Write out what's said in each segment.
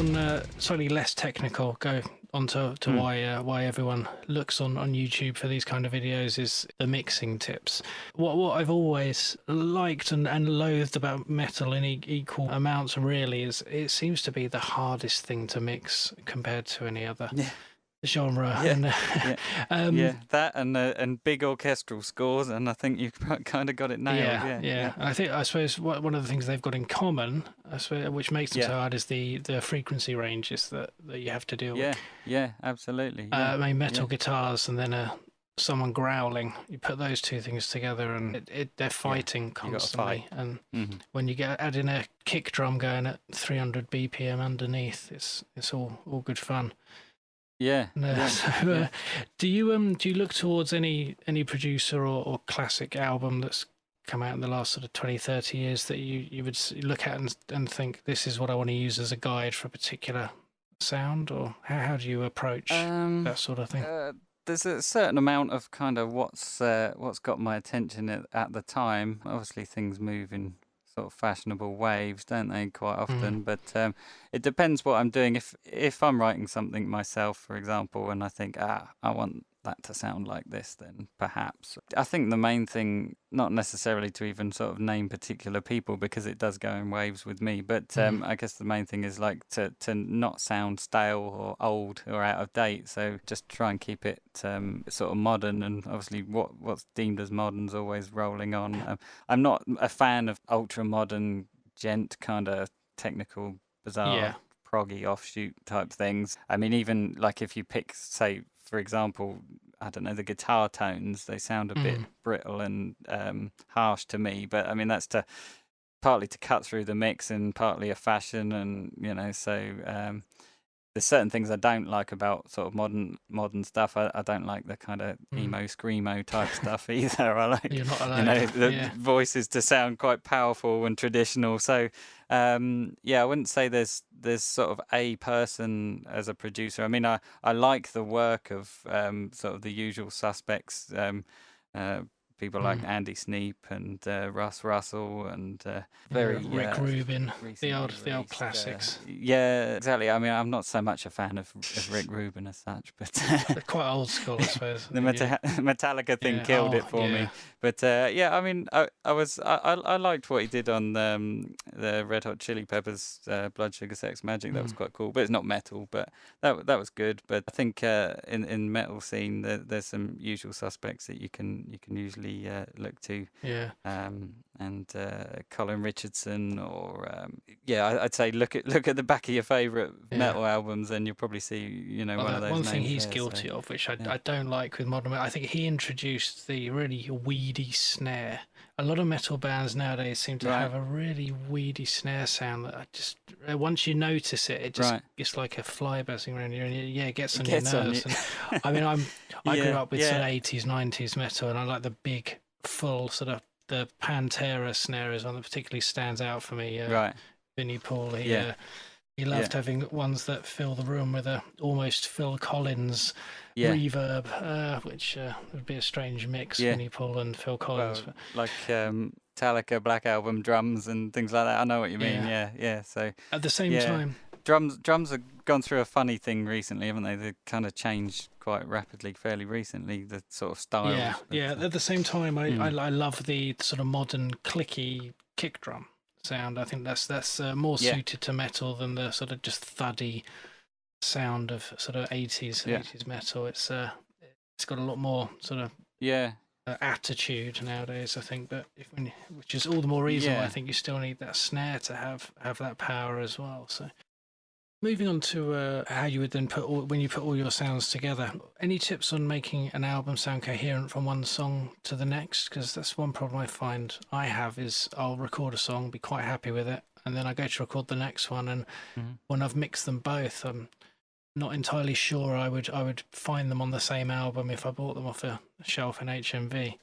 on slightly less technical, go on to why everyone looks on YouTube for these kind of videos is the mixing tips. What I've always liked and loathed about metal in equal amounts really is it seems to be the hardest thing to mix compared to any other genre. Yeah, And, yeah, that and big orchestral scores, and I think you've kind of got it nailed. yeah. I suppose one of the things they've got in common, I suppose, which makes them so hard, is the frequency ranges that you have to deal with. Yeah, absolutely. I mean, metal guitars and then someone growling. You put those two things together, and they're fighting constantly. And when you add in a kick drum going at 300 BPM underneath, it's all good fun. Do you look towards any producer or classic album that's come out in the last sort of 20-30 years that you would look at and think, this is what I want to use as a guide for a particular sound? Or how do you approach that sort of thing? There's a certain amount of kind of what's got my attention at the time. Obviously things move in sort of fashionable waves, don't they, quite often? But it depends what I'm doing. If I'm writing something myself, for example, and I think I want that to sound like this, then perhaps. I think the main thing, not necessarily to even sort of name particular people, because it does go in waves with me, but I guess the main thing is like to not sound stale or old or out of date. So just try and keep it sort of modern, and obviously what's deemed as modern's always rolling on. I'm not a fan of ultra modern gent kind of technical, bizarre, proggy offshoot type things. I mean, even like if you pick, say, for example, I don't know, the guitar tones, they sound a bit brittle and harsh to me, but I mean, that's partly to cut through the mix and partly a fashion, and so there's certain things I don't like about sort of modern stuff. I don't like the kind of emo screamo type stuff either. I like You're not allowed. the voices to sound quite powerful and traditional. So I wouldn't say there's sort of a person as a producer. I mean, I like the work of sort of the usual suspects. People like Andy Sneap and Russ Russell and Rick Rubin, the old classics. Yeah, exactly. I mean, I'm not so much a fan of Rick Rubin as such, but They're quite old school, I suppose. the Metallica thing killed it for me. But I mean, I liked what he did on the Red Hot Chili Peppers, Blood Sugar Sex Magic. That was quite cool, but it's not metal. But that was good. But I think in metal scene, there's some usual suspects that you can usually look to. And Colin Richardson, or I'd say look at the back of your favourite metal albums, and you'll probably see one of those. One thing he's guilty of, which I don't like with modern metal, I think he introduced the really weedy snare. A lot of metal bands nowadays seem to have a really weedy snare sound that I just once you notice it it's like a fly buzzing around you, and it gets on your nerves. And, I mean, I grew up with sort of 80s, 90s metal, and I like the big, full sort of the Pantera snare is one that particularly stands out for me. Vinnie Paul, he loved having ones that fill the room with a almost Phil Collins reverb, which would be a strange mix, Vinnie Paul and Phil Collins. Well, like Metallica Black Album drums and things like that. I know what you mean. So at the same time, drums have gone through a funny thing recently, haven't they? They kind of changed quite rapidly, fairly recently, the sort of style. At the same time, I love the sort of modern clicky kick drum sound. I think that's more suited to metal than the sort of just thuddy sound of sort of 80s metal. It's got a lot more sort of attitude nowadays, I think, but which is all the more reason why I think you still need that snare to have that power as well. So moving on to how you would then when you put all your sounds together, any tips on making an album sound coherent from one song to the next? Because that's one problem I find I have is I'll record a song, be quite happy with it, and then I go to record the next one, and when I've mixed them both, I'm not entirely sure I would find them on the same album if I bought them off a shelf in HMV.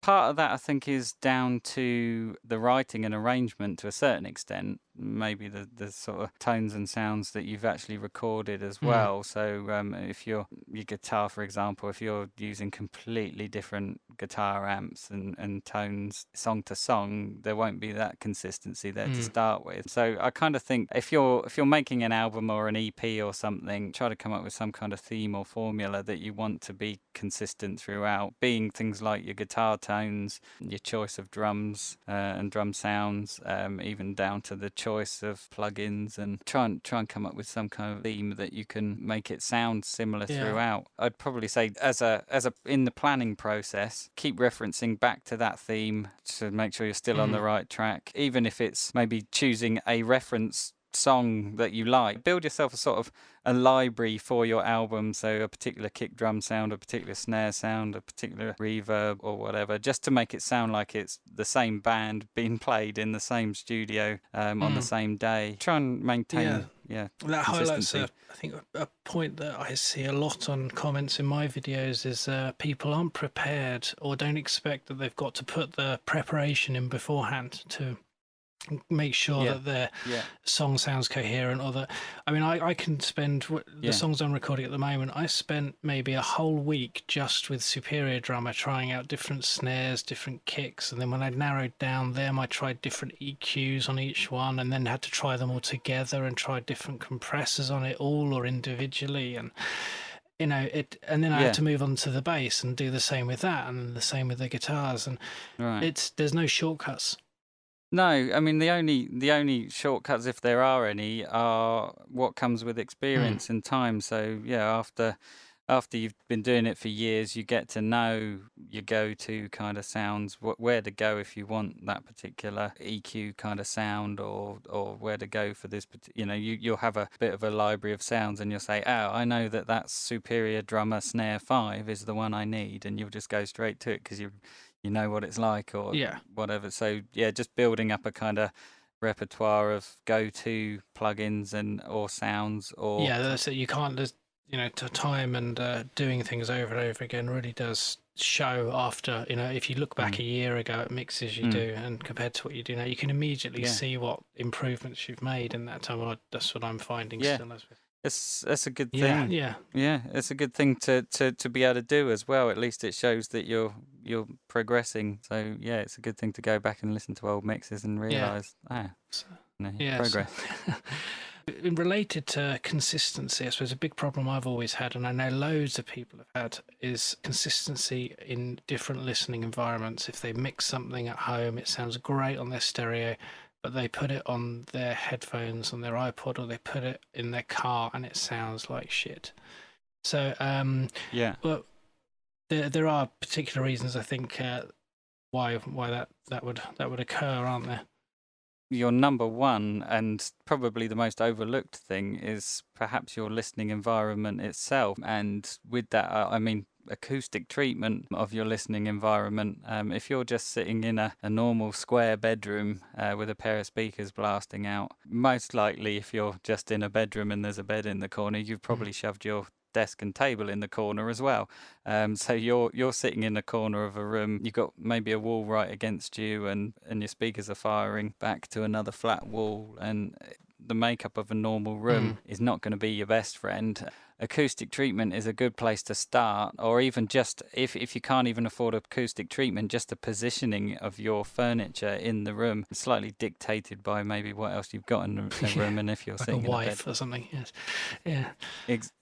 Part of that, I think, is down to the writing and arrangement to a certain extent. Maybe the sort of tones and sounds that you've actually recorded as well. So if your guitar, for example, if you're using completely different guitar amps and tones song to song, there won't be that consistency there to start with. So I kind of think if you're making an album or an EP or something, try to come up with some kind of theme or formula that you want to be consistent throughout, being things like your guitar tones, your choice of drums and drum sounds, even down to the choice of plugins, and try and come up with some kind of theme that you can make it sound similar throughout. I'd probably say as a in the planning process, keep referencing back to that theme to make sure you're still on the right track, even if it's maybe choosing a reference song that you like. Build yourself a sort of a library for your album, so a particular kick drum sound, a particular snare sound, a particular reverb or whatever, just to make it sound like it's the same band being played in the same studio on the same day. Try and maintain that consistency. highlights I think a point that I see a lot on comments in my videos is people aren't prepared or don't expect that they've got to put the preparation in beforehand to make sure that their song sounds coherent, or that, I mean, I can spend the songs I'm recording at the moment, I spent maybe a whole week just with Superior Drummer trying out different snares, different kicks, and then when I narrowed down them, I tried different EQs on each one, and then had to try them all together and try different compressors on it all or individually, and you know it, and then I had to move on to the bass and do the same with that, and the same with the guitars, and there's no shortcuts. No, I mean the only shortcuts, if there are any, are what comes with experience and time. So after you've been doing it for years, you get to know your go-to kind of sounds, where to go if you want that particular EQ kind of sound, or where to go for this. You'll have a bit of a library of sounds, and you'll say, "Oh, I know that Superior Drummer Snare 5 is the one I need," and you'll just go straight to it because you know what it's like or whatever. So just building up a kind of repertoire of go-to plugins or sounds, or that's it. You can't just, to time and doing things over and over again really does show after, if you look back a year ago at mixes you do and compared to what you do now, you can immediately see what improvements you've made in that time. That's what I'm finding still. That's a good thing. It's a good thing to be able to do as well. At least it shows that you're progressing. So it's a good thing to go back and listen to old mixes and realize progress. Related to consistency, I suppose a big problem I've always had, and I know loads of people have had, is consistency in different listening environments. If they mix something at home, it sounds great on their stereo, but they put it on their headphones, on their iPod, or they put it in their car, and it sounds like shit. So, well, there are particular reasons, I think, why that would occur, aren't there? Your number one and probably the most overlooked thing is perhaps your listening environment itself, and with that, I mean acoustic treatment of your listening environment. If you're just sitting in a normal square bedroom with a pair of speakers blasting out, most likely if you're just in a bedroom and there's a bed in the corner, you've probably shoved your desk and table in the corner as well. So you're sitting in the corner of a room, you've got maybe a wall right against you, and your speakers are firing back to another flat wall, and the makeup of a normal room is not going to be your best friend. Acoustic treatment is a good place to start, or even just if you can't even afford acoustic treatment, just the positioning of your furniture in the room, slightly dictated by maybe what else you've got in the room, and if you're like sitting a wife in a bed or something.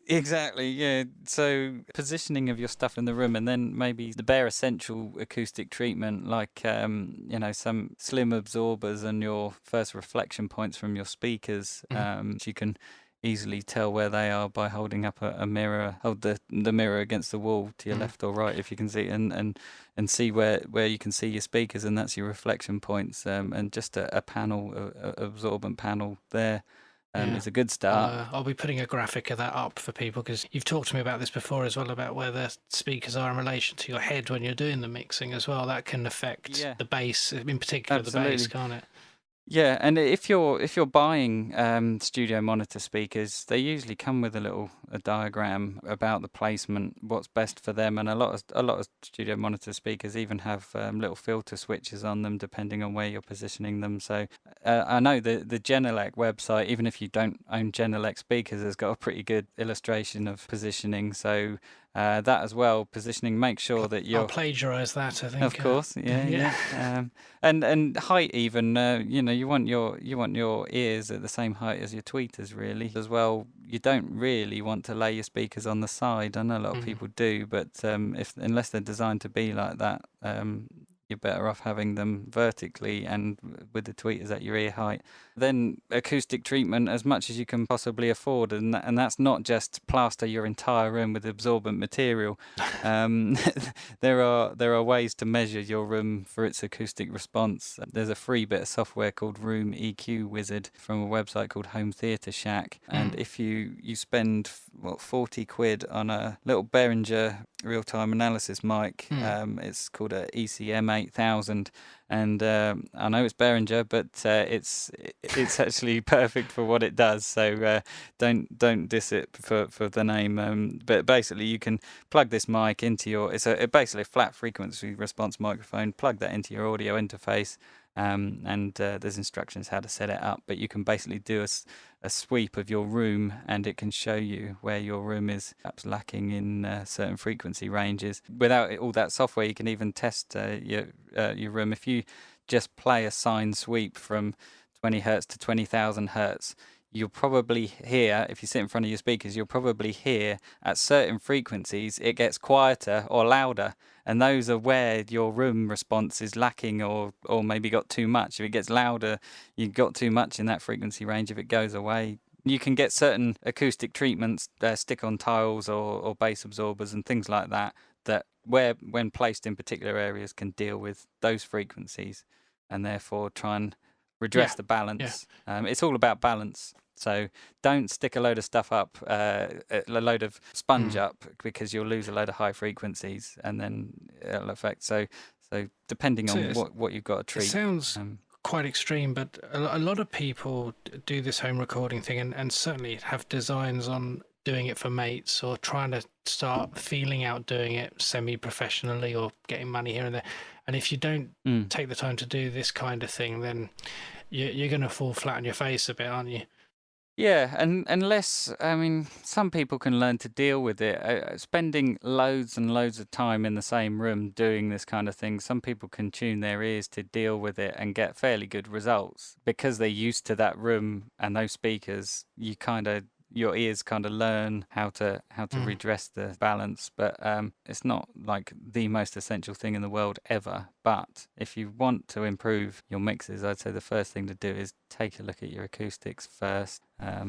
Exactly, yeah. So positioning of your stuff in the room, and then maybe the bare essential acoustic treatment, like some slim absorbers and your first reflection points from your speakers. You can easily tell where they are by holding up a mirror. Hold the mirror against the wall to your left or right if you can see, and see where you can see your speakers, and that's your reflection points. And just a panel, absorbent panel there. Is a good start. I'll be putting a graphic of that up for people, because you've talked to me about this before as well, about where the speakers are in relation to your head when you're doing the mixing as well. That can affect the bass, in particular. Absolutely. The bass, can't it? Yeah, and if you're buying studio monitor speakers, they usually come with a diagram about the placement, what's best for them, and a lot of studio monitor speakers even have little filter switches on them depending on where you're positioning them. So I know the Genelec website, even if you don't own Genelec speakers, has got a pretty good illustration of positioning. So that as well. Positioning, make sure that I'll you're. plagiarise that, I think. Of course, yeah. And height even. You want your ears at the same height as your tweeters, really, as well. You don't really want to lay your speakers on the side. I know a lot of people do, but unless they're designed to be like that, you're better off having them vertically and with the tweeters at your ear height. Then acoustic treatment as much as you can possibly afford, and that's not just plaster your entire room with absorbent material. There are ways to measure your room for its acoustic response. There's a free bit of software called Room EQ Wizard from a website called Home Theatre Shack, and if you spend 40 quid on a little Behringer real-time analysis mic, it's called a ECM 8000, and I know it's Behringer, but it's actually perfect for what it does. So don't diss it for the name. But basically, you can plug this mic into your. It's basically a flat frequency response microphone. Plug that into your audio interface. And there's instructions how to set it up, but you can basically do a sweep of your room, and it can show you where your room is perhaps lacking in certain frequency ranges. Without all that software, you can even test your room. If you just play a sine sweep from 20 hertz to 20,000 hertz, you'll probably hear, if you sit in front of your speakers, you'll probably hear at certain frequencies it gets quieter or louder, and those are where your room response is lacking or maybe got too much. If it gets louder, you've got too much in that frequency range. If it goes away, you can get certain acoustic treatments, stick-on tiles or bass absorbers and things like that, when placed in particular areas, can deal with those frequencies and therefore try and redress the balance. It's all about balance. So don't stick a load of stuff up, a load of sponge up, because you'll lose a load of high frequencies and then it'll affect. So depending on what you've got to treat. It sounds quite extreme, but a lot of people do this home recording thing and certainly have designs on doing it for mates or trying to start feeling out doing it semi-professionally or getting money here and there. And if you don't take the time to do this kind of thing, then you're going to fall flat on your face a bit, aren't you? Yeah, and unless, I mean, some people can learn to deal with it. Spending loads and loads of time in the same room doing this kind of thing, some people can tune their ears to deal with it and get fairly good results. Because they're used to that room and those speakers, your ears kind of learn how to redress the balance. But it's not like the most essential thing in the world ever. But if you want to improve your mixes, I'd say the first thing to do is take a look at your acoustics first.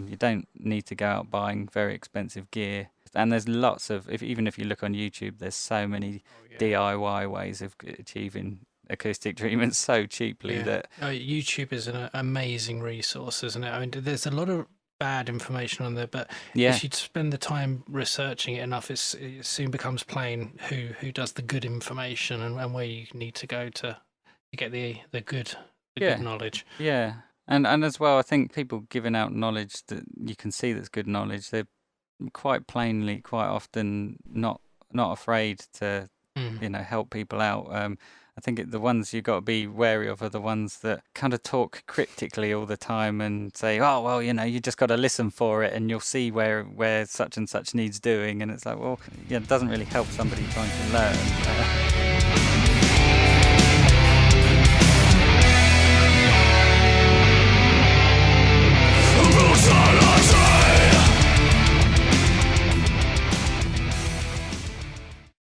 You don't need to go out buying very expensive gear. And there's lots of, even if you look on YouTube, there's so many DIY ways of achieving acoustic treatment so cheaply that... YouTube is an amazing resource, isn't it? I mean, there's a lot of bad information on there, but if you spend the time researching it enough, it soon becomes plain who does the good information and where you need to go to get the good knowledge. Yeah, and as well, I think people giving out knowledge that you can see that's good knowledge, they're quite often not afraid to help people out. I think the ones you've got to be wary of are the ones that kind of talk cryptically all the time and say, oh, well, you just got to listen for it and you'll see where such and such needs doing. And it's like, well, it doesn't really help somebody trying to learn.